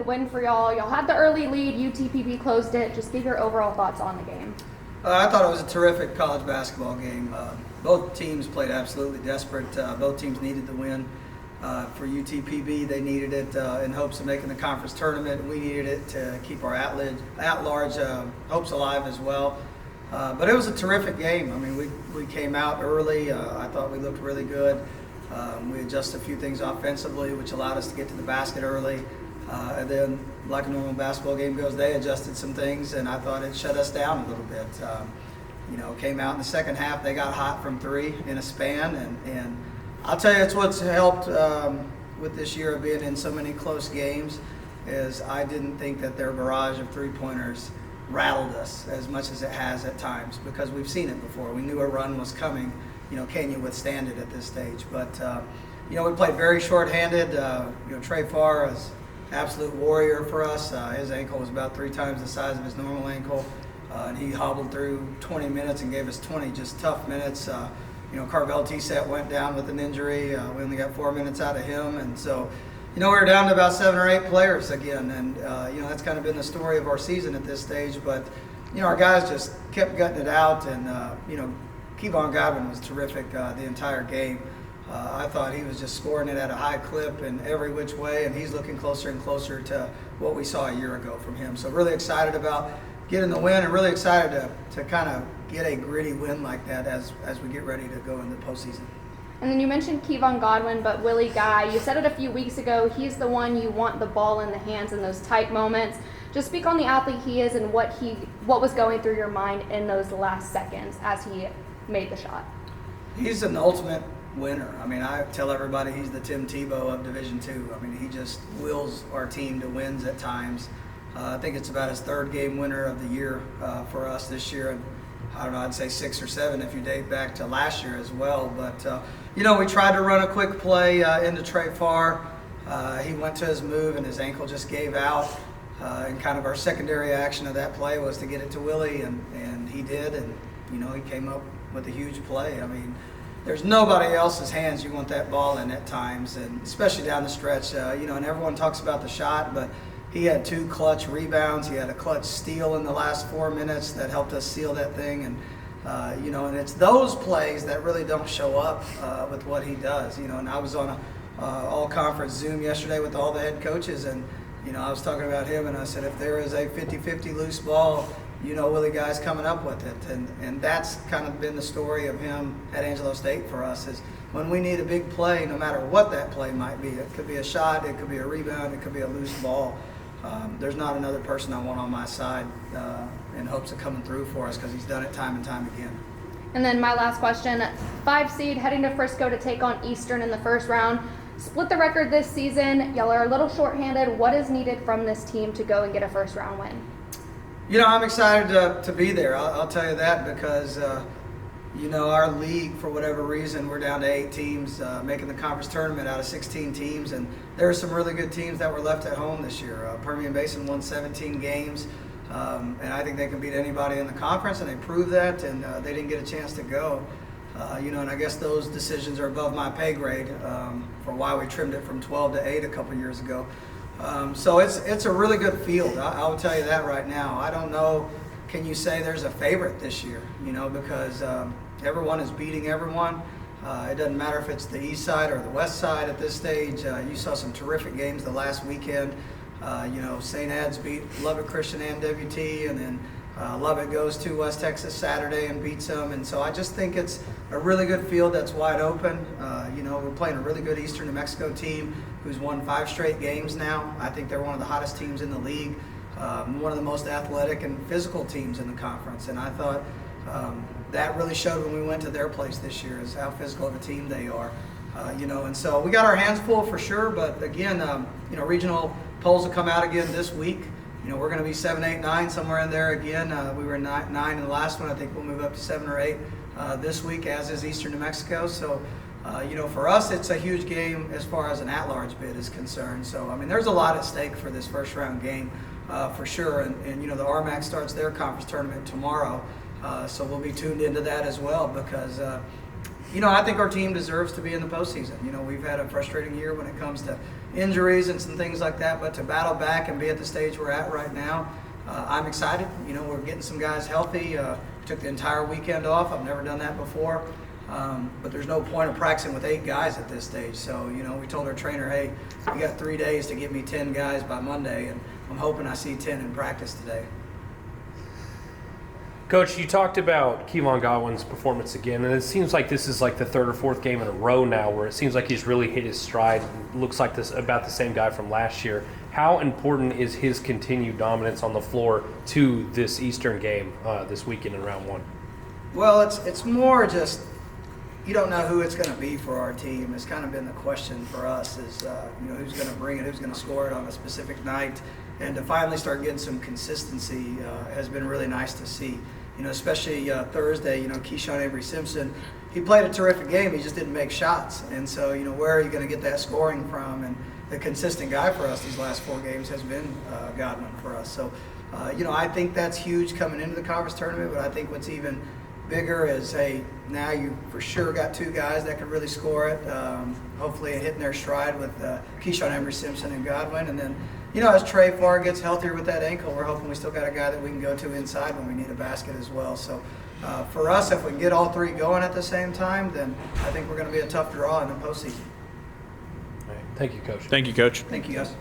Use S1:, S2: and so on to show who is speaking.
S1: needed win for y'all. Y'all had the early lead. UTPB closed it. Just give your overall thoughts on the game.
S2: I thought it was a terrific college basketball game. Both teams played absolutely desperate. Both teams needed the win. For UTPB, they needed it in hopes of making the conference tournament. We needed it to keep our at-large hopes alive as well. But it was a terrific game. I mean, we came out early. I thought we looked really good. We adjusted a few things offensively, which allowed us to get to the basket early. And then, like a normal basketball game goes, they adjusted some things, and I thought it shut us down a little bit. Came out in the second half. They got hot from three in a span, and I'll tell you, it's what's helped with this year of being in so many close games is I didn't think that their barrage of three-pointers rattled us as much as it has at times because we've seen it before. We knew a run was coming. Can you withstand it at this stage? But, we played very shorthanded. Trey Farr is an absolute warrior for us. His ankle was about 3 times the size of his normal ankle, and he hobbled through 20 minutes and gave us 20 just tough minutes. Carvel T-Set went down with an injury. We only got 4 minutes out of him. And so, we were down to about 7 or 8 players again. And, that's kind of been the story of our season at this stage. But, our guys just kept gutting it out. And, Kevon Godwin was terrific the entire game. I thought he was just scoring it at a high clip in every which way. And he's looking closer and closer to what we saw a year ago from him. So really excited about getting the win and really excited to kind of get a gritty win like that as we get ready to go into the postseason.
S1: And then you mentioned Kevon Godwin, but Willie Guy, you said it a few weeks ago, he's the one you want the ball in the hands in those tight moments. Just speak on the athlete he is and what was going through your mind in those last seconds as he made the shot.
S2: He's an ultimate winner. I mean, I tell everybody he's the Tim Tebow of Division II. I mean, he just wills our team to wins at times. I think it's about his 3rd game winner of the year for us this year. And I don't know, I'd say 6 or 7 if you date back to last year as well. But, we tried to run a quick play into Trey Farr. He went to his move and his ankle just gave out. And kind of our secondary action of that play was to get it to Willie, and he did. And, he came up with a huge play. I mean, there's nobody else's hands you want that ball in at times, and especially down the stretch. And everyone talks about the shot, but he had 2 clutch rebounds. He had a clutch steal in the last 4 minutes that helped us seal that thing. And, and it's those plays that really don't show up with what he does. And I was on a all-conference Zoom yesterday with all the head coaches, and, I was talking about him, and I said, if there is a 50-50 loose ball, Willie Guy's coming up with it. And that's kind of been the story of him at Angelo State for us is when we need a big play, no matter what that play might be. It could be a shot, it could be a rebound, it could be a loose ball. There's not another person I want on my side in hopes of coming through for us because he's done it time and time again.
S1: And then my last question, 5 seed heading to Frisco to take on Eastern in the first round. Split the record this season. Y'all are a little shorthanded. What is needed from this team to go and get a first round win?
S2: I'm excited to be there. I'll tell you that because, our league, for whatever reason, we're down to 8 teams making the conference tournament out of 16 teams. And there are some really good teams that were left at home this year. Permian Basin won 17 games. And I think they can beat anybody in the conference, and they proved that, and they didn't get a chance to go. And I guess those decisions are above my pay grade for why we trimmed it from 12 to 8 a couple years ago. So it's a really good field. I will tell you that right now. I don't know, can you say there's a favorite this year, because everyone is beating everyone. It doesn't matter if it's the east side or the west side at this stage. You saw some terrific games the last weekend. St. Ed's beat Lubbock Christian and WT, and then Lubbock goes to West Texas Saturday and beats them. And so I just think it's a really good field that's wide open. We're playing a really good Eastern New Mexico team who's won 5 straight games now. I think they're one of the hottest teams in the league, one of the most athletic and physical teams in the conference. And I thought that really showed when we went to their place this year is how physical of a team they are. And so we got our hands full for sure. But again, regional polls will come out again this week. We're going to be 7, 8, 9, somewhere in there again. We were 9 in the last one. I think we'll move up to 7 or 8 this week, as is Eastern New Mexico. So, for us, it's a huge game as far as an at-large bid is concerned. So, there's a lot at stake for this first-round game for sure. And the RMAC starts their conference tournament tomorrow. So we'll be tuned into that as well because, I think our team deserves to be in the postseason. We've had a frustrating year when it comes to injuries and some things like that, but to battle back and be at the stage we're at right now, I'm excited. You know, we're getting some guys healthy. Took the entire weekend off. I've never done that before. But there's no point of practicing with 8 guys at this stage. So, you know, we told our trainer, hey, you got 3 days to get me 10 guys by Monday, and I'm hoping I see 10 in practice today.
S3: Coach, you talked about Kevon Godwin's performance again, and it seems like this is like the 3rd or 4th game in a row now where it seems like he's really hit his stride. Looks like this about the same guy from last year. How important is his continued dominance on the floor to this Eastern game this weekend in round 1?
S2: Well, it's more just you don't know who it's going to be for our team. It's kind of been the question for us is, you know, who's going to bring it, who's going to score it on a specific night. And to finally start getting some consistency has been really nice to see. You know, especially Thursday, you know, Keyshawn Avery-Simpson, he played a terrific game. He just didn't make shots. And so, you know, where are you going to get that scoring from? And the consistent guy for us these last 4 games has been Godwin for us. So, you know, I think that's huge coming into the conference tournament, but I think what's even bigger is, hey, now you for sure got 2 guys that can really score it. Hopefully hitting their stride with Keyshawn Avery-Simpson and Godwin. And then, you know, as Trey Farr gets healthier with that ankle, we're hoping we still got a guy that we can go to inside when we need a basket as well. So for us, if we can get all 3 going at the same time, then I think we're going to be a tough draw in the postseason.
S3: All right. Thank you, Coach.
S4: Thank you, Coach.
S2: Thank you, guys.